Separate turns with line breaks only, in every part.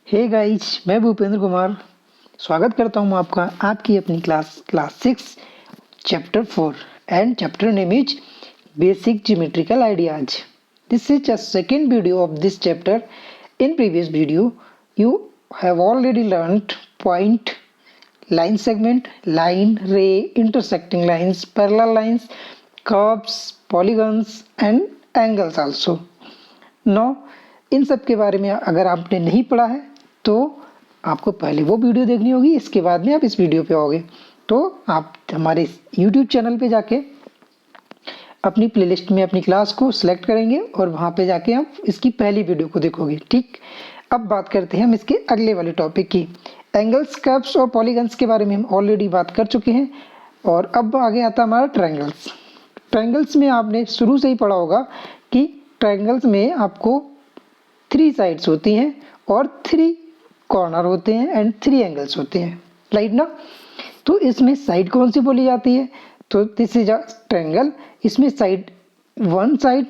Hey guys, मैं भूपेंद्र कुमार स्वागत करता हूं आपका आपकी अपनी class 6 chapter 4 and chapter name is basic geometrical ideas. This is just second video of this chapter. In previous video you have already learned point, line segment, line, ray, intersecting lines, parallel lines, curves, polygons and angles also. Now इन सब के बारे में अगर आपने नहीं पढ़ा है तो आपको पहले वो वीडियो देखनी होगी, इसके बाद में आप इस वीडियो पे आओगे तो आप हमारे YouTube चैनल पे जाके अपनी प्लेलिस्ट में अपनी क्लास को सिलेक्ट करेंगे और वहाँ पे जाके आप इसकी पहली वीडियो को देखोगे. ठीक, अब बात करते हैं हम इसके अगले वाले टॉपिक की. एंगल्स, कर्व्स और पॉलीगन्स के बारे में हम ऑलरेडी बात कर चुके हैं और अब आगे आता है हमारा ट्रायंगल्स. ट्रायंगल्स में आपने शुरू से ही पढ़ा होगा कि ट्रायंगल्स में आपको 3 साइड्स होती हैं और 3 कॉर्नर होते हैं एंड 3 एंगल्स होते हैं, राइट ना. तो इसमें साइड कौन सी बोली जाती है? तो दिस इज अ ट्रायंगल. इसमें side 1 side,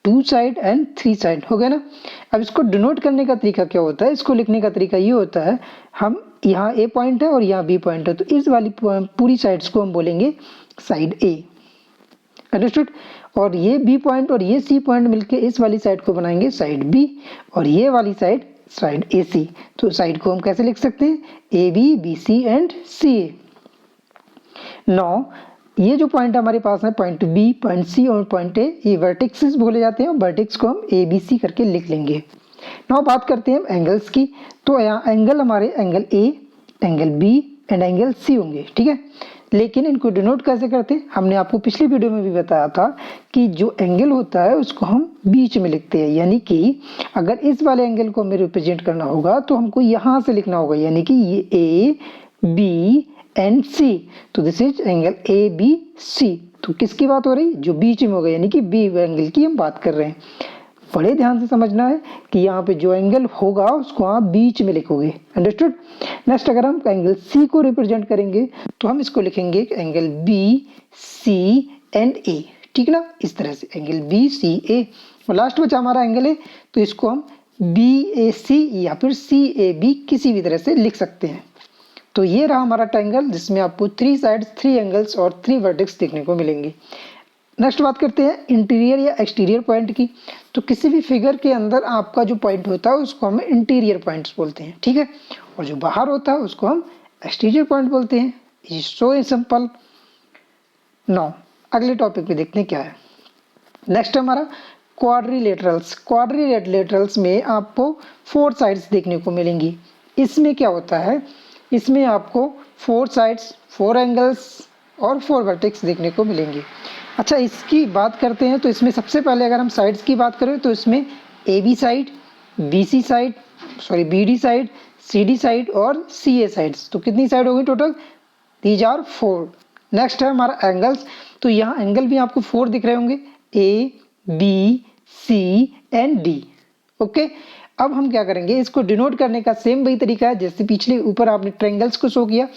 2 side and 3 side हो गया ना. अब इसको डिनोट करने का तरीका क्या होता है? इसको लिखने का तरीका ये होता है, हम यहाँ ए पॉइंट है और यहाँ बी पॉइंट है तो इस वाली पूरी साइड्स को हम बोलेंगे साइड ए. अंडरस्टूड. और ये बी पॉइंट और ये सी पॉइंट मिलके इस वाली साइड को बनाएंगे साइड बी और ये वाली साइड साइड ए सी. तो साइड को हम कैसे लिख सकते हैं? A B, B C and C A. Now ये जो पॉइंट हमारे पास है, पॉइंट बी, पॉइंट सी और पॉइंट ए, ये वर्टेक्सेस बोले जाते हैं और वर्टेक्स को हम ए बी सी करके लिख लेंगे. नाउ बात करते हैं हम एंगल्स की. तो यहाँ एंगल हमारे angle A, angle B and angle C होंगे, ठीक है. लेकिन इनको डिनोट कैसे करते हैं? हमने आपको पिछली वीडियो में भी बताया था कि जो एंगल होता है उसको हम बीच में लिखते हैं. यानी कि अगर इस वाले एंगल को हमें रिप्रेजेंट करना होगा तो हमको यहाँ से लिखना होगा, यानी कि ये ए बी एंड सी. तो this is angle A B C. तो किसकी बात हो रही? जो बीच में होगा, यानी कि बी एंगल की हम बात कर रहे हैं. बड़े ध्यान से समझना है कि यहाँ पे जो एंगल होगा उसको आप बीच में लिखोगे. अंडरस्टूड. नेक्स्ट अगर हम एंगल सी को रिप्रेजेंट करेंगे तो हम इसको लिखेंगे एंगल बी सी एंड ए, ठीक ना. इस तरह से एंगल बी सी ए. और लास्ट बचा हमारा एंगल है तो इसको हम बी ए सी या फिर सी ए बी किसी भी तरह से लिख सकते हैं. तो ये रहा हमारा ट्रायंगल जिसमें आपको 3 साइड्स, 3 एंगल्स और 3 वर्टेक्स देखने को मिलेंगे. नेक्स्ट बात करते हैं इंटीरियर या एक्सटीरियर पॉइंट की. तो किसी भी फिगर के अंदर आपका जो पॉइंट होता है उसको हम इंटीरियर पॉइंट्स बोलते हैं, ठीक है. और जो बाहर होता है उसको हम एक्सटीरियर पॉइंट बोलते हैं. It is so simple. Now अगले टॉपिक पे देखते हैं क्या है. नेक्स्ट हमारा क्वाड्रिलेटरल्स. क्वाड्रिलेटरल्स में आपको 4 साइड्स देखने को मिलेंगी. इसमें क्या होता है? इसमें आपको 4 साइड्स, 4 एंगल्स और 4 वर्टेक्स देखने को मिलेंगे. अच्छा, इसकी बात करते हैं तो इसमें सबसे पहले अगर हम साइड्स की बात करें तो इसमें A B side, B C side, B D side, C D side और सी ए साइड्स. तो कितनी साइड होगी टोटल? These are 4. नेक्स्ट है हमारा एंगल्स. तो यहाँ एंगल भी आपको 4 दिख रहे होंगे, A B C and D. Okay. अब हम क्या करेंगे? इसको डिनोट करने का सेम वही तरीका है जैसे पिछले ऊपर आपने ट्रायंगल्स को शो किया.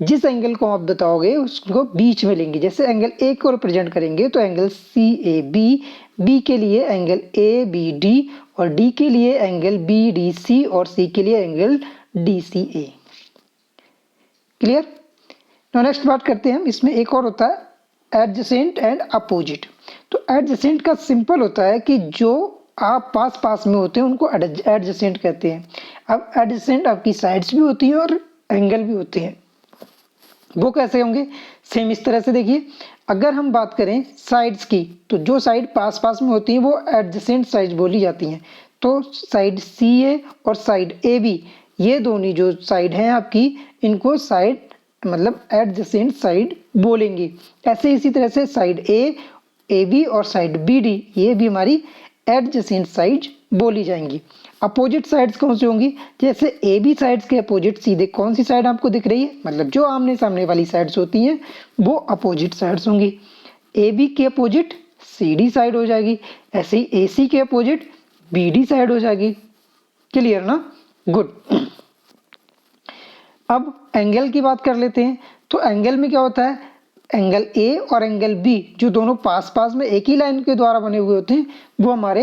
जिस एंगल को आप बताओगे उसको बीच में लेंगे. जैसे एंगल ए को रिप्रेजेंट करेंगे तो angle C A B, B के लिए एंगल ए बी डी और डी के लिए एंगल बी डी सी और सी के लिए एंगल डी सी ए. क्लियर. तो नेक्स्ट बात करते हैं हम. इसमें एक और होता है एडजेसेंट एंड अपोजिट. तो एडजेसेंट का सिंपल होता है कि जो आप पास पास में होते हैं उनको एडजेसेंट कहते हैं. अब एडजेसेंट आपकी साइड्स भी होती हैं और एंगल भी होते हैं. वो कैसे होंगे? सेम इस तरह से देखिए. अगर हम बात करें साइड्स की तो जो साइड पास पास में होती हैं वो एडजेसेंट साइड बोली जाती हैं. तो साइड सी ए और साइड ए बी, ये दोनों जो साइड हैं आपकी, इनको साइड मतलब एडजेसेंट साइड बोलेंगे. ऐसे इसी तरह से साइड ए बी और साइड बी डी, ये भी हमारी एडजेसेंट साइड बोली जाएंगी. अपोजिट साइड्स कौन सी होंगी? जैसे ए बी साइड्स के अपोजिट सीधे कौन सी साइड आपको दिख रही है? मतलब जो आमने सामने वाली साइड्स होती हैं वो अपोजिट साइड्स होंगी. ए बी के अपोजिट सी डी साइड हो जाएगी. ऐसे ही ए सी के अपोजिट बी डी साइड हो जाएगी. क्लियर ना? गुड. अब एंगल की बात कर लेते हैं. तो एंगल में क्या होता है? एंगल ए और एंगल बी जो दोनों पास पास में एक ही लाइन के द्वारा बने हुए होते हैं वो हमारे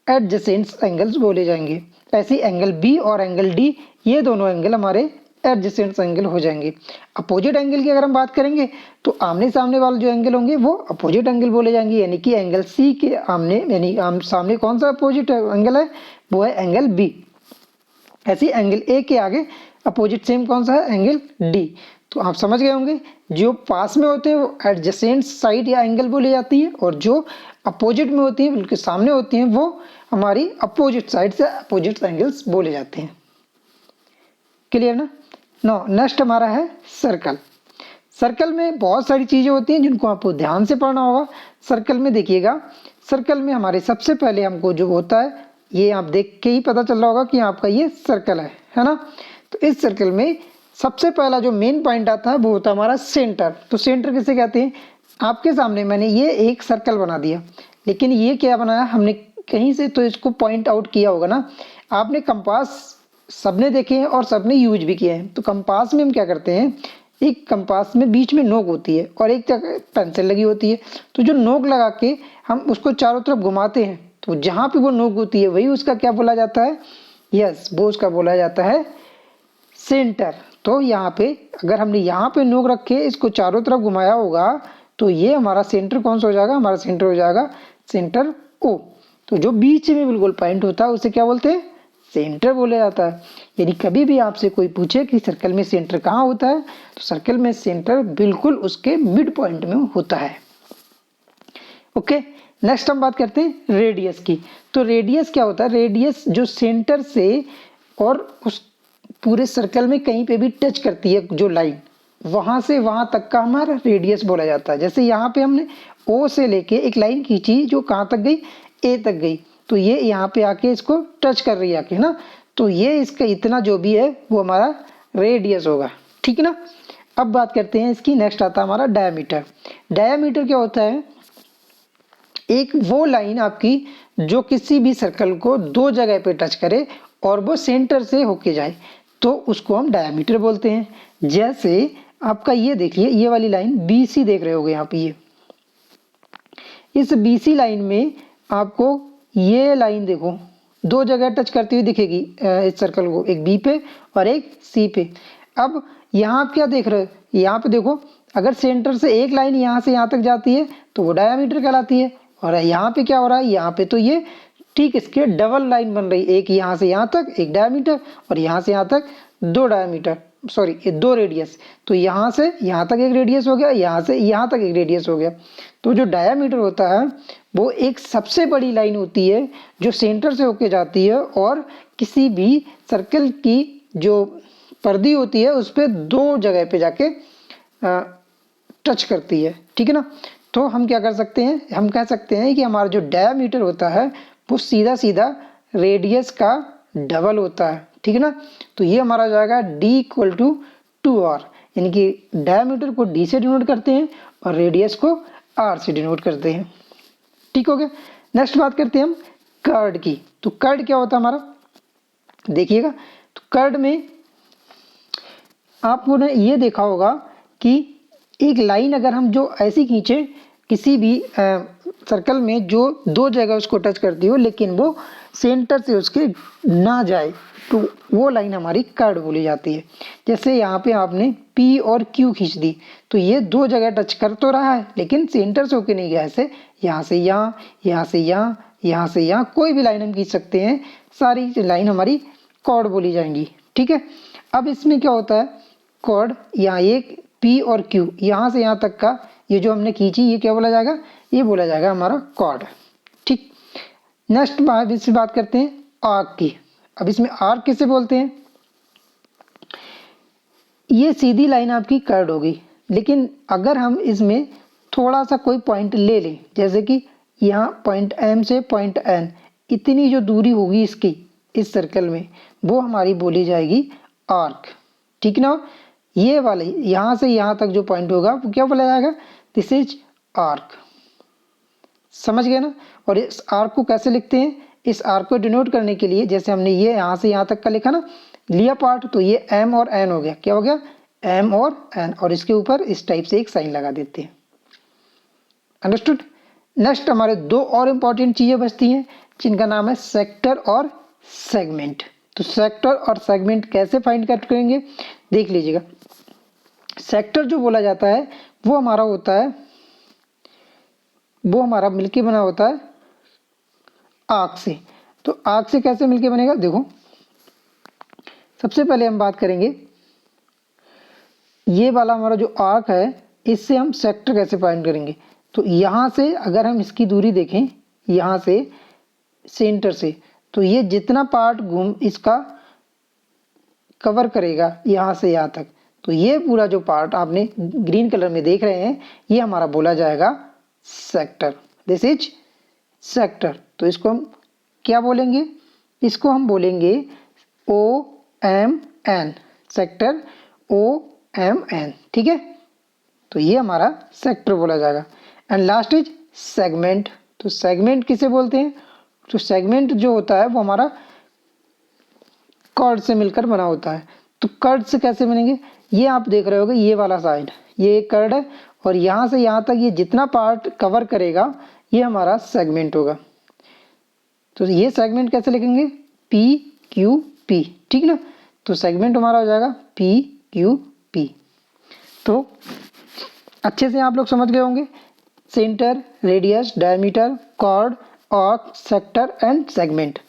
एडजेसेंट एंगल्स बोले जाएंगे. ऐसे एंगल बी और एंगल डी, ये दोनों एंगल हमारे एडजेसेंट एंगल हो जाएंगे। अपोजिट एंगल की अगर हम बात करेंगे तो आमने सामने वाले जो एंगल होंगे वो अपोजिट एंगल बोले जाएंगे, यानी कि एंगल सी के आमने यानी सामने कौन सा अपोजिट एंगल है, वो है एंगल बी। ऐसे एंगल ए के आगे अपोजिट सेम कौन सा है, एंगल डी। तो आप समझ गए होंगे, जो पास में होते हैं वो एडजेसेंट साइड या एंगल बोली जाती है, और जो अपोजिट में होती है बिल्कुल सामने होती हैं वो हमारी अपोजिट साइड से अपोजिट एंगल्स बोले जाते हैं। क्लियर ना। नो नेक्स्ट हमारा है सर्कल। सर्कल में बहुत सारी चीजें होती हैं जिनको आपको ध्यान से पढ़ना होगा। सर्कल में देखिएगा, सर्कल में हमारे सबसे पहले हमको जो होता है, ये आप देख के ही पता चल रहा होगा कि आपका ये सर्कल है ना। तो इस सर्कल में सबसे पहला जो मेन पॉइंट आता है वो होता है हमारा सेंटर। तो सेंटर किसे कहते हैं, आपके सामने मैंने ये एक सर्कल बना दिया, लेकिन ये क्या बनाया हमने कहीं से तो इसको पॉइंट आउट किया होगा ना। आपने कंपास सबने देखे हैं और सबने यूज भी किए हैं। तो कंपास में हम क्या करते हैं, एक कंपास में बीच में नोक होती है और एक जगह पेंसिल लगी होती है। तो जो नोक लगा के हम उसको चारों तरफ घुमाते हैं, तो जहाँ पे वो नोक होती है वही उसका क्या बोला जाता है, यस वो उसका बोला जाता है सेंटर। तो यहाँ पे अगर हमने यहाँ पे नोक रखे इसको चारों तरफ घुमाया होगा तो ये हमारा सेंटर कौन सा हो जाएगा, हमारा सेंटर हो जाएगा सेंटर ओ। तो जो बीच में बिल्कुल पॉइंट होता है उसे क्या बोलते हैं, सेंटर बोला जाता है। यानी कभी भी आपसे कोई पूछे कि सर्कल में सेंटर कहाँ होता है, तो सर्कल में सेंटर बिल्कुल उसके मिड पॉइंट में होता है। ओके, नेक्स्ट हम बात करते हैं रेडियस की। तो रेडियस क्या होता है, रेडियस जो सेंटर से और उस पूरे सर्कल में कहीं पे भी टच करती है जो लाइन, वहां से वहां तक का हमारा रेडियस बोला जाता है। जैसे यहाँ पे हमने ओ से लेके एक लाइन खींची जो कहाँ तक गई, ए तक गई, तो ये यहाँ पे आके इसको टच कर रही है आके ना, तो ये इसका इतना जो भी है वो हमारा रेडियस होगा, ठीक है ना। अब बात करते हैं इसकी, नेक्स्ट आता है हमारा डायमीटर। डायमीटर क्या होता है, एक वो लाइन आपकी जो किसी भी सर्कल को दो जगह पे टच करे और वो सेंटर से होके जाए, तो उसको हम डायमीटर बोलते हैं। जैसे आपका ये देखिए, ये वाली लाइन BC देख रहे होगे यहाँ पे, ये इस BC लाइन में आपको ये लाइन देखो दो जगह टच करती हुई दिखेगी इस सर्कल को, एक B पे और एक C पे। अब यहाँ आप क्या देख रहे हो, यहाँ पे देखो अगर सेंटर से एक लाइन यहाँ से यहाँ तक जाती है तो वो डायमीटर कहलाती है, और यहाँ पे क्या हो रहा है, यहाँ पे तो ये ठीक इसके डबल लाइन बन रही, एक यहाँ से यहाँ तक एक डायमीटर और यहाँ से यहाँ तक दो डायमीटर, सॉरी ये दो रेडियस। तो यहाँ से यहाँ तक एक रेडियस हो गया, यहाँ से यहाँ तक एक रेडियस हो गया। तो जो डायमीटर होता है वो एक सबसे बड़ी लाइन होती है जो सेंटर से होके जाती है और किसी भी सर्कल की जो पर्दी होती है उस पर दो जगह पे जाके टच करती है, ठीक है ना। तो हम क्या कर सकते हैं, हम कह सकते हैं कि हमारा जो डायमीटर होता है वो सीधा सीधा रेडियस का डबल होता है, ठीक है ना। तो ये हमारा हो जाएगा D = 2R, यानी कि डायमीटर को D से डिनोट करते हैं और रेडियस को R से डिनोट करते हैं, ठीक हो गया। नेक्स्ट बात करते हैं हम कर्ड की। तो कर्ड क्या होता है हमारा, देखिएगा, तो कर्ड में आपने ये देखा होगा कि एक लाइन अगर हम जो ऐसी खींचे किसी भी सर्कल में जो दो जगह उसको टच करती हो लेकिन वो सेंटर से उसके ना जाए, तो वो लाइन हमारी कर्ड बोली जाती है। जैसे यहाँ पे आपने P और Q खींच दी, तो ये दो जगह टच कर तो रहा है लेकिन सेंटर से होके नहीं गया, ऐसे यहाँ से यहाँ, यहाँ से यहाँ, यहाँ से यहाँ, कोई भी लाइन हम खींच सकते हैं, सारी लाइन हमारी कॉर्ड बोली जाएंगी, ठीक है। अब इसमें क्या होता है, कॉर्ड यहाँ एक P और Q यहाँ से यहाँ तक का ये जो हमने खींची ये क्या बोला जाएगा, ये बोला जाएगा हमारा कॉर्ड, ठीक। नेक्स्ट इसमें बात करते हैं आर्क की। अब इसमें आर्क किसे बोलते हैं, ये सीधी लाइन आपकी कर्ड होगी, लेकिन अगर हम इसमें थोड़ा सा कोई पॉइंट ले लें, जैसे कि यहाँ पॉइंट M से पॉइंट N, इतनी जो दूरी होगी इसकी इस सर्कल में वो हमारी बोली जाएगी आर्क, ठीक ना। ये वाले यहाँ से यहाँ तक जो पॉइंट होगा वो क्या बोला जाएगा, दिस इज आर्क, समझ गए ना। और इस आर्क को कैसे लिखते हैं, इस आर्क को डिनोट करने के लिए जैसे हमने ये यहाँ से यहाँ तक का लिखा ना, लिया पार्ट, तो ये M और N हो गया, क्या हो गया, M और N, और इसके ऊपर इस टाइप से एक साइन लगा देते हैं, अंडरस्टूड। नेक्स्ट हमारे दो और इम्पॉर्टेंट चीजें बचती हैं जिनका नाम है सेक्टर और सेगमेंट। तो सेक्टर और सेगमेंट कैसे फाइंड आउट करेंगे देख लीजिएगा। सेक्टर जो बोला जाता है वो हमारा होता है, वो हमारा मिलके बना होता है आर्क से। तो आर्क से कैसे मिलके बनेगा, देखो सबसे पहले हम बात करेंगे ये वाला हमारा जो आर्क है इससे हम सेक्टर कैसे फाइंड करेंगे। तो यहाँ से अगर हम इसकी दूरी देखें, यहाँ से सेंटर से, तो ये जितना पार्ट घूम इसका कवर करेगा यहाँ से यहाँ तक, तो ये पूरा जो पार्ट आपने ग्रीन कलर में देख रहे हैं ये हमारा बोला जाएगा सेक्टर। This is sector. तो इसको हम क्या बोलेंगे, इसको हम बोलेंगे OMN, सेक्टर OMN, ठीक है। तो ये हमारा सेक्टर बोला जाएगा। And last is segment. तो सेगमेंट किसे बोलते हैं, तो सेगमेंट जो होता है वो हमारा कॉर्ड से मिलकर बना होता है। तो कर्ड से कैसे बनेंगे, ये आप देख रहे होगे ये वाला साइड ये एक कर्ड है और यहाँ से यहाँ तक ये जितना पार्ट कवर करेगा ये हमारा सेगमेंट होगा। तो ये सेगमेंट कैसे लिखेंगे, PQP, ठीक ना। तो सेगमेंट हमारा हो जाएगा PQP। तो अच्छे से आप लोग समझ गए होंगे centre, radius, diameter, chord, arc, sector and segment.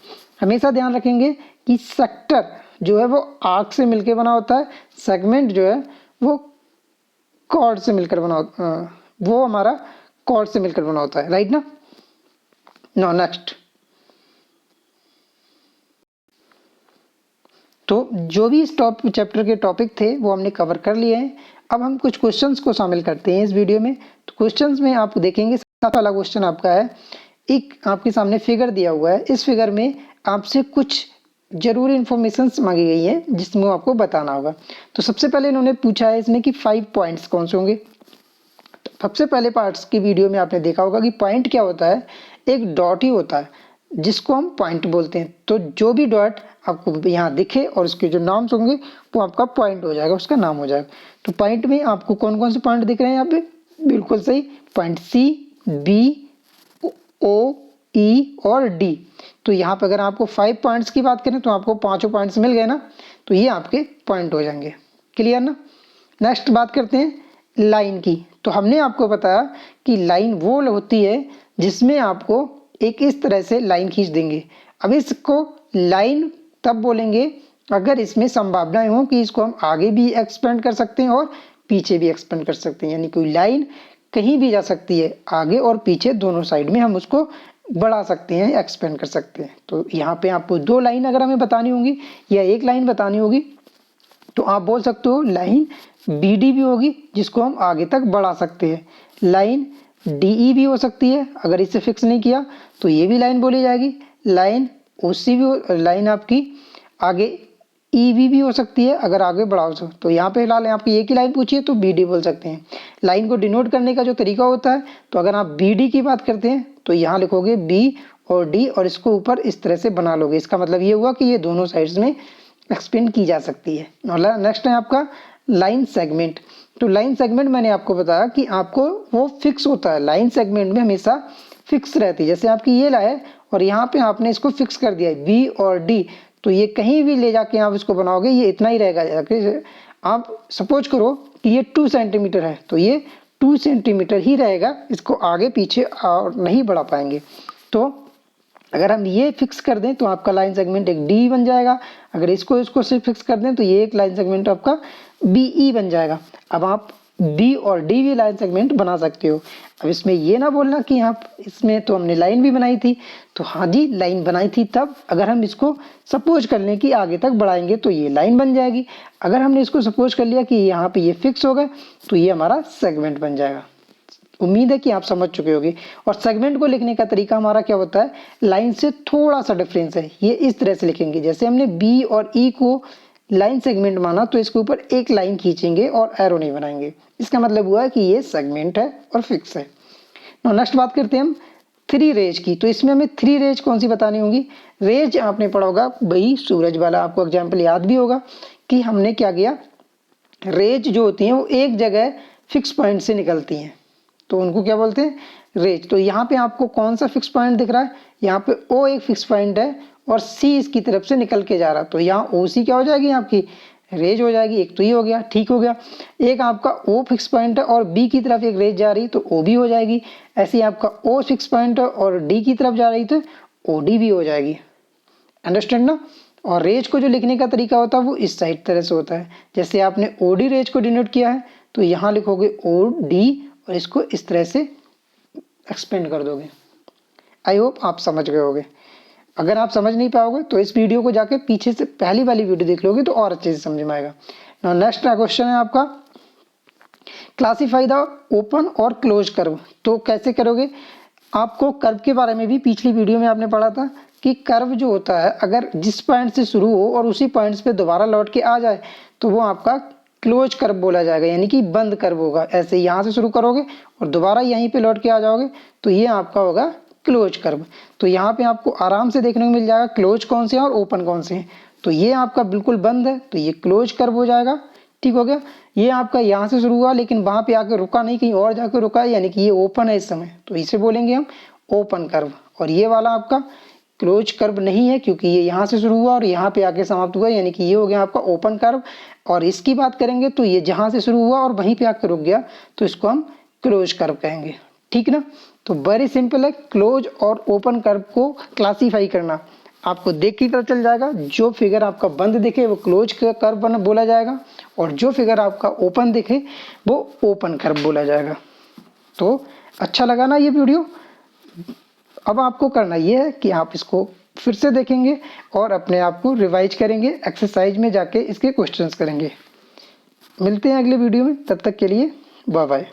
हमेशा ध्यान रखेंगे कि सेक्टर जो है वो आर्क से मिलकर बना होता है, सेगमेंट जो है वो कॉर्ड से मिलकर बना होता है, वो हमारा कॉर्ड से मिलकर बना होता है, राइट ना। No next. तो जो भी इस चैप्टर के टॉपिक थे वो हमने कवर कर लिए हैं। अब हम कुछ क्वेश्चंस को शामिल करते हैं इस वीडियो में। तो क्वेश्चंस में आप देखेंगे सबसे पहला क्वेश्चन आपका है, एक आपके सामने फिगर दिया हुआ है, इस फिगर में आपसे कुछ जरूरी इंफॉर्मेशन मांगी गई है जिसमें आपको बताना होगा। तो सबसे पहले इन्होंने पूछा है इसमें कि 5 पॉइंट्स कौन से होंगे। तो सबसे पहले पार्ट्स की वीडियो में आपने देखा होगा कि पॉइंट क्या होता है, एक डॉट ही होता है जिसको हम पॉइंट बोलते हैं। तो जो भी डॉट आपको यहाँ दिखे और उसके जो नाम्स होंगे वो आपका पॉइंट हो जाएगा, उसका नाम हो जाएगा। तो पॉइंट में आपको कौन कौन से पॉइंट दिख रहे हैं यहाँ पे, बिल्कुल सही, point C, B, O, E और D। तो यहाँ पे अगर आपको 5 पॉइंट्स की बात करें तो आपको 5 पॉइंट्स मिल गए ना, तो ये आपके पॉइंट हो जाएंगे, क्लियर ना। नेक्स्ट बात करते हैं लाइन की। तो हमने आपको बताया कि लाइन वो होती है जिसमें आपको एक इस तरह से लाइन खींच देंगे। अब इसको लाइन तब बोलेंगे अगर इसमें संभावनाएं हो कि इसको हम आगे भी एक्सपेंड कर सकते हैं और पीछे भी एक्सपेंड कर सकते हैं, यानी कोई लाइन कहीं भी जा सकती है, आगे और पीछे दोनों साइड में हम उसको बढ़ा सकते हैं, एक्सपेंड कर सकते हैं। तो यहाँ पे आपको 2 लाइन अगर हमें बतानी होगी या एक लाइन बतानी होगी तो आप बोल सकते हो लाइन BD भी होगी जिसको हम आगे तक बढ़ा सकते हैं, लाइन DE भी हो सकती है, अगर इसे फिक्स नहीं किया तो ये भी लाइन बोली जाएगी, लाइन OC भी, लाइन आपकी आगे EB भी हो सकती है अगर आगे बढ़ाओ तो यहाँ पे फिलहाल आपकी एक ही लाइन पूछी है तो BD बोल सकते हैं। लाइन को डिनोट करने का जो तरीका होता है, तो अगर आप BD की बात करते हैं तो यहाँ लिखोगे B और D और इसको ऊपर इस तरह से बना लोगे, इसका मतलब ये हुआ कि ये दोनों साइड्स में एक्सपेंड की जा सकती है। नेक्स्ट है आपका लाइन सेगमेंट। तो लाइन सेगमेंट मैंने आपको बताया कि आपको वो फिक्स होता है, लाइन सेगमेंट में हमेशा फिक्स रहती है। जैसे आपकी ये लाइन है और यहाँ पे आपने इसको फिक्स कर दिया है B और D, तो ये कहीं भी ले जाके आप इसको बनाओगे ये इतना ही रहेगा। आप सपोज करो कि ये 2 सेंटीमीटर है तो ये 2 सेंटीमीटर ही रहेगा, इसको आगे पीछे और नहीं बढ़ा पाएंगे। तो अगर हम ये फिक्स कर दें तो आपका लाइन सेगमेंट एक D बन जाएगा, अगर इसको सिर्फ फिक्स कर दें तो ये एक लाइन सेगमेंट आपका BE बन जाएगा। अब आप B और D भी लाइन सेगमेंट बना सकते हो। अब इसमें ये ना बोलना कि आप इसमें तो हमने लाइन भी बनाई थी, तो हाँ जी लाइन बनाई थी, तब अगर हम इसको सपोज कर लें कि आगे तक बढ़ाएंगे तो ये लाइन बन जाएगी। अगर हमने इसको सपोज कर लिया कि यहाँ पे ये फिक्स हो गए तो ये हमारा सेगमेंट बन जाएगा। उम्मीद है कि आप समझ चुके होंगे। और सेगमेंट को लिखने का तरीका हमारा क्या होता है, लाइन से थोड़ा सा डिफरेंस है, ये इस तरह से लिखेंगे। जैसे हमने B और E को लाइन सेगमेंट माना तो इसके ऊपर एक लाइन खींचेंगे और एरो नहीं बनाएंगे, इसका मतलब हुआ कि ये सेगमेंट है और फिक्स है। नेक्स्ट बात करते हैं हम 3 रेज की। तो इसमें हमें 3 रेज कौन सी बतानी होगी। रेज आपने पढ़ा होगा भाई सूरज वाला, आपको एग्जाम्पल याद भी होगा कि हमने क्या किया, रेज जो होती हैं वो एक जगह फिक्स पॉइंट से निकलती हैं तो उनको क्या बोलते हैं, रेज। तो यहाँ पे आपको कौन सा फिक्स पॉइंट दिख रहा है, यहाँ पे O एक फिक्स पॉइंट है और सी इसकी तरफ से निकल के जा रहा, तो यहाँ ओ सी क्या हो जाएगी आपकी रेज हो जाएगी। एक तो ये हो गया, ठीक हो गया। एक आपका ओ फिक्स पॉइंट है और बी की तरफ एक रेज जा रही तो ओ बी हो जाएगी। ऐसे ही आपका ओ फिक्स पॉइंट है और डी की तरफ जा रही तो ओ डी भी हो जाएगी। अंडरस्टैंड ना। और रेज को जो लिखने का तरीका होता है वो इस साइड तरह से होता है। जैसे आपने ओ डी रेज को डिनोट किया है तो यहाँ लिखोगे ओ डी और इसको इस तरह से एक्सपेंड कर दोगे। आई होप आप समझ गए होगे। अगर आप समझ नहीं पाओगे तो इस वीडियो को जाके पीछे से पहली वाली वीडियो देख लोगे तो और अच्छे से समझ में आएगा। नाउ नेक्स्ट क्वेश्चन है आपका क्लासीफाई द ओपन और क्लोज कर्व। तो कैसे करोगे, आपको कर्व के बारे में भी पिछली वीडियो में आपने पढ़ा था कि कर्व जो होता है अगर जिस पॉइंट से शुरू हो और उसी पॉइंट्स पे दोबारा लौट के आ जाए तो वो आपका क्लोज कर्व बोला जाएगा, यानी कि बंद कर्व होगा। ऐसे यहाँ से शुरू करोगे और दोबारा यहीं पे लौट के आ जाओगे तो ये आपका होगा क्लोज कर्व। तो यहाँ पे आपको आराम से देखने को मिल जाएगा क्लोज कौन से हैं और ओपन कौन से हैं। तो ये आपका बिल्कुल बंद है तो ये क्लोज कर्व हो जाएगा, ठीक हो गया। ये आपका यहाँ से शुरू हुआ लेकिन वहाँ पे आके रुका नहीं, कहीं और जाके रुका है, यानी कि ये ओपन है इस समय, तो इसे बोलेंगे हम ओपन कर्व। और ये वाला आपका क्लोज कर्व नहीं है क्योंकि ये यहाँ से शुरू हुआ और यहाँ पे आके समाप्त हुआ, यानी कि ये हो गया आपका ओपन कर्व। और इसकी बात करेंगे तो ये जहाँ से शुरू हुआ और वहीं पे आके रुक गया तो इसको हम क्लोज कर्व कहेंगे, ठीक ना। तो वेरी सिंपल है, क्लोज और ओपन कर्व को क्लासीफाई करना। आपको देख के पता चल जाएगा, जो फिगर आपका बंद दिखे वो क्लोज कर्व बोला जाएगा और जो फिगर आपका ओपन दिखे वो ओपन कर्व बोला जाएगा। तो अच्छा लगा ना ये वीडियो। अब आपको करना ये है कि आप इसको फिर से देखेंगे और अपने आप को रिवाइज करेंगे, एक्सरसाइज में जाके इसके क्वेश्चंस करेंगे। मिलते हैं अगले वीडियो में, तब तक के लिए बाय बाय।